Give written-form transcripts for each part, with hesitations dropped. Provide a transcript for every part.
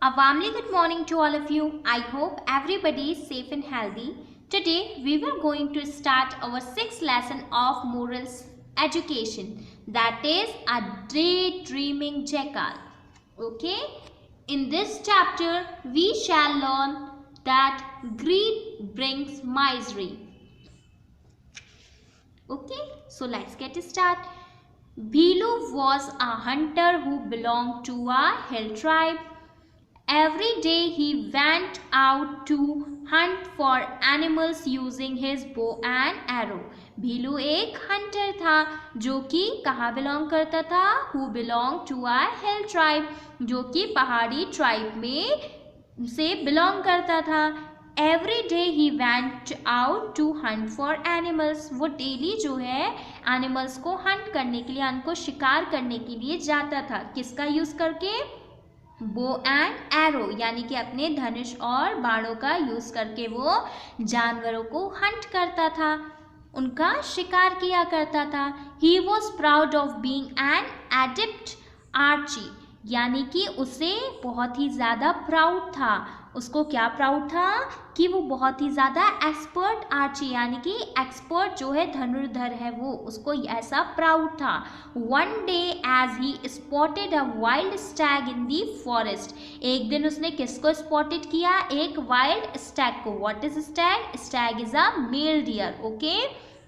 A warmly good morning to all of you. I hope everybody is safe and healthy. Today we were going to start our sixth lesson of morals education, that is a daydreaming jackal. Okay, in this chapter we shall learn that greed brings misery. Okay, so let's get started. Bhilu was a hunter who belonged to a hill tribe. Every day he went out to hunt for animals using his bow and arrow. भीलू एक Hunter था जो कि कहाँ belong करता था? Who belonged to a hill tribe, जो कि पहाड़ी ट्राइब में से बिलोंग करता था. Every day he went out to hunt for animals. वो डेली जो है एनिमल्स को हंट करने के लिए, उनको शिकार करने के लिए जाता था. किसका यूज करके? बो एंड एरो, यानी कि अपने धनुष और बाणों का यूज करके वो जानवरों को हंट करता था, उनका शिकार किया करता था. He was proud of being an adept archer, यानी कि उसे बहुत ही ज़्यादा प्राउड था. उसको क्या प्राउड था? कि वो बहुत ही ज़्यादा एक्सपर्ट आर्ची, यानी कि एक्सपर्ट जो है धनुर्धर है, वो उसको ऐसा प्राउड था. One day as he spotted a wild stag in the forest. एक दिन उसने किसको स्पॉटेड किया? एक वाइल्ड स्टैग को. What is stag? Stag is a male deer. Okay,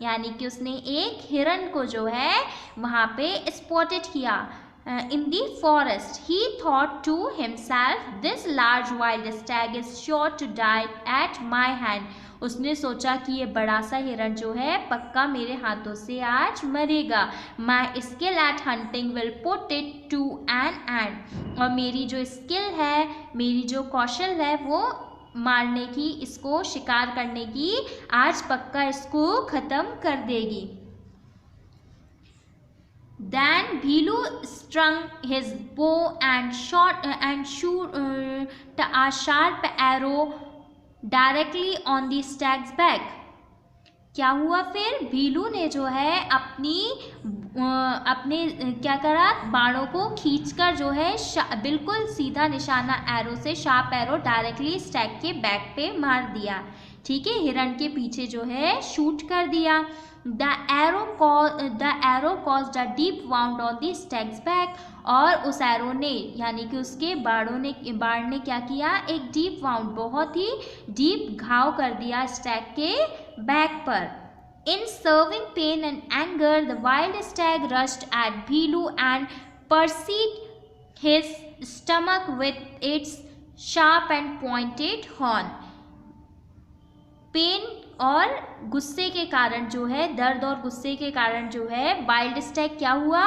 यानी कि उसने एक हिरन को जो है वहाँ पे स्पॉटेड किया. In the forest, he thought to himself, this large wild stag is sure to die at my hand. उसने सोचा कि ये बड़ा सा हिरन जो है पक्का मेरे हाथों से आज मरेगा. My skill at hunting will put it to an end. और मेरी जो स्किल है, मेरी जो कौशल है, वो मारने की, इसको शिकार करने की आज पक्का इसको ख़त्म कर देगी. Then Bhilu strung his bow and shot a sharp arrow directly on the stag's back. क्या हुआ फिर? भीलू ने जो है अपने क्या करा? बाणों को खींचकर जो है बिल्कुल सीधा निशाना एरो से, शार्प एरो डायरेक्टली स्टैग के बैक पे मार दिया. ठीक है, हिरन के पीछे जो है शूट कर दिया. The arrow caused a deep wound on the stag's back. और उस एरो ने, यानी कि उसके बाण ने क्या किया? एक डीप वाउंड, बहुत ही डीप घाव कर दिया स्टैग के बैक पर. In serving pain and anger, the wild stag rushed at Bhilu and pursued his stomach with its sharp and pointed horn. Pain और गुस्से के कारण जो है, दर्द और गुस्से के कारण जो है, वाइल्ड स्टैग क्या हुआ?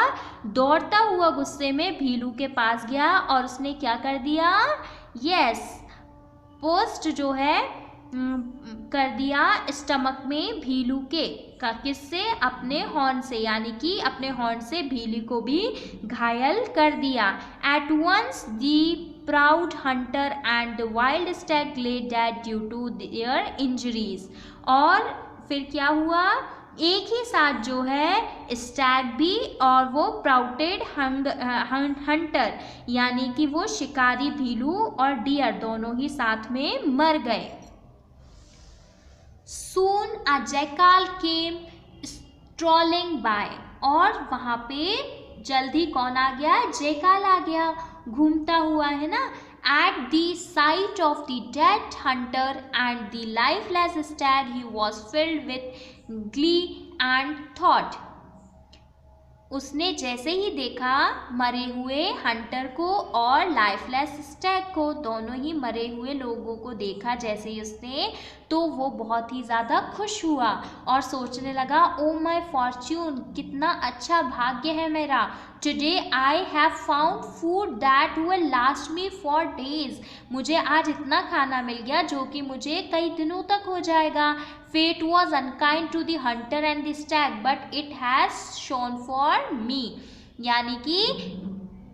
दौड़ता हुआ गुस्से में भीलू के पास गया और उसने क्या कर दिया? यस, पोस्ट जो है कर दिया स्टमक में भीलू के. किससे? अपने हॉर्न से, यानी कि अपने हॉर्न से भीलू को भी घायल कर दिया. At once the proud hunter and the wild stag lay dead due to their injuries. और फिर क्या हुआ? एक ही साथ जो है स्टैग भी और वो प्राउडेड हंटर, यानी कि वो शिकारी भीलू और डियर दोनों ही साथ में मर गए. Soon a jackal came strolling by. और वहाँ पे जल्दी कौन आ गया? जैकाल आ गया, घूमता हुआ, है ना. At the sight of the dead hunter and the lifeless stag, he was filled with glee and thought. उसने जैसे ही देखा मरे हुए हंटर को और लाइफलेस स्टैग को, दोनों ही मरे हुए लोगों को देखा जैसे ही उसने, तो वो बहुत ही ज़्यादा खुश हुआ और सोचने लगा, ओ माई फॉर्च्यून, कितना अच्छा भाग्य है मेरा. Today I have found food that will last me for days. मुझे आज इतना खाना मिल गया जो कि मुझे कई दिनों तक हो जाएगा. Fate was unkind to the hunter and the stag, but it has shone for me. यानी कि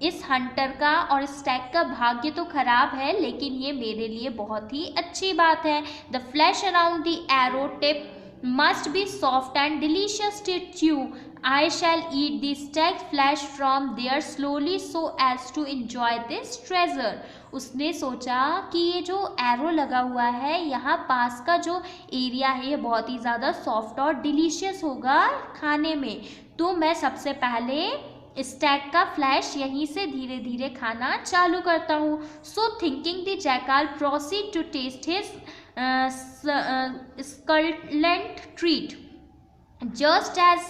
इस हंटर का और स्टैग का भाग्य तो खराब है, लेकिन ये मेरे लिए बहुत ही अच्छी बात है. The flesh around the arrow tip must be soft and delicious to chew. I shall eat the stag flesh from there slowly so as to enjoy this treasure. उसने सोचा कि ये जो एरो लगा हुआ है यहाँ पास का जो एरिया है ये बहुत ही ज़्यादा सॉफ्ट और डिलीशियस होगा खाने में, तो मैं सबसे पहले स्टैग का फ्लैश यहीं से धीरे धीरे खाना चालू करता हूँ। So thinking the jackal proceed to taste his succulent treat. Just as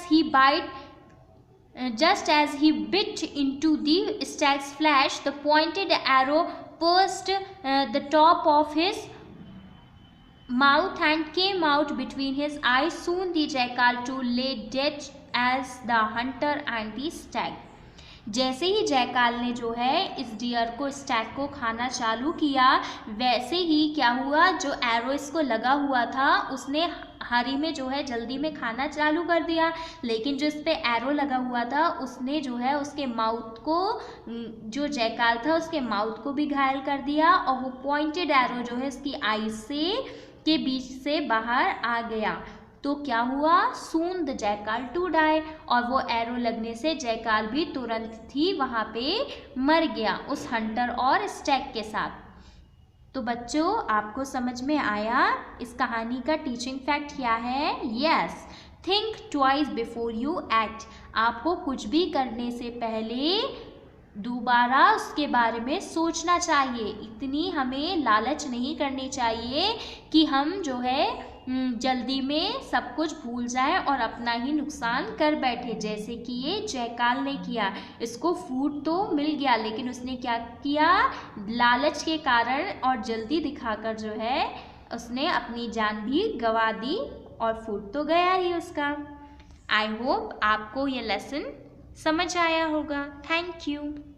he bit into the stag's flesh, the pointed arrow pierced the top of his mouth and came out between his eyes. Soon the jackal too lay dead as the hunter and the stag. जैसे ही जयकाल ने जो है इस dear को Stag को खाना चालू किया, वैसे ही क्या हुआ, जो एरो इसको लगा हुआ था उसने हरी में जो है जल्दी में खाना चालू कर दिया, लेकिन जो इस पे एरो लगा हुआ था उसने जो है उसके माउथ को, जो जयकाल था उसके माउथ को भी घायल कर दिया और वो पॉइंटेड एरो जो है इसकी आई से के बीच से बाहर आ गया। तो क्या हुआ, सून द जयकाल टू डाई, और वो एरो लगने से जयकाल भी तुरंत ही वहाँ पे मर गया उस हंटर और स्टैग के साथ। तो बच्चों आपको समझ में आया इस कहानी का टीचिंग फैक्ट क्या है? Yes, think twice before you act. आपको कुछ भी करने से पहले दोबारा उसके बारे में सोचना चाहिए। इतनी हमें लालच नहीं करनी चाहिए कि हम जो है जल्दी में सब कुछ भूल जाएं और अपना ही नुकसान कर बैठे, जैसे कि ये जयकाल ने किया। इसको फूड तो मिल गया, लेकिन उसने क्या किया, लालच के कारण और जल्दी दिखाकर जो है उसने अपनी जान भी गंवा दी और फूड तो गया ही उसका। आई होप आपको ये लेसन समझ आया होगा। Thank you.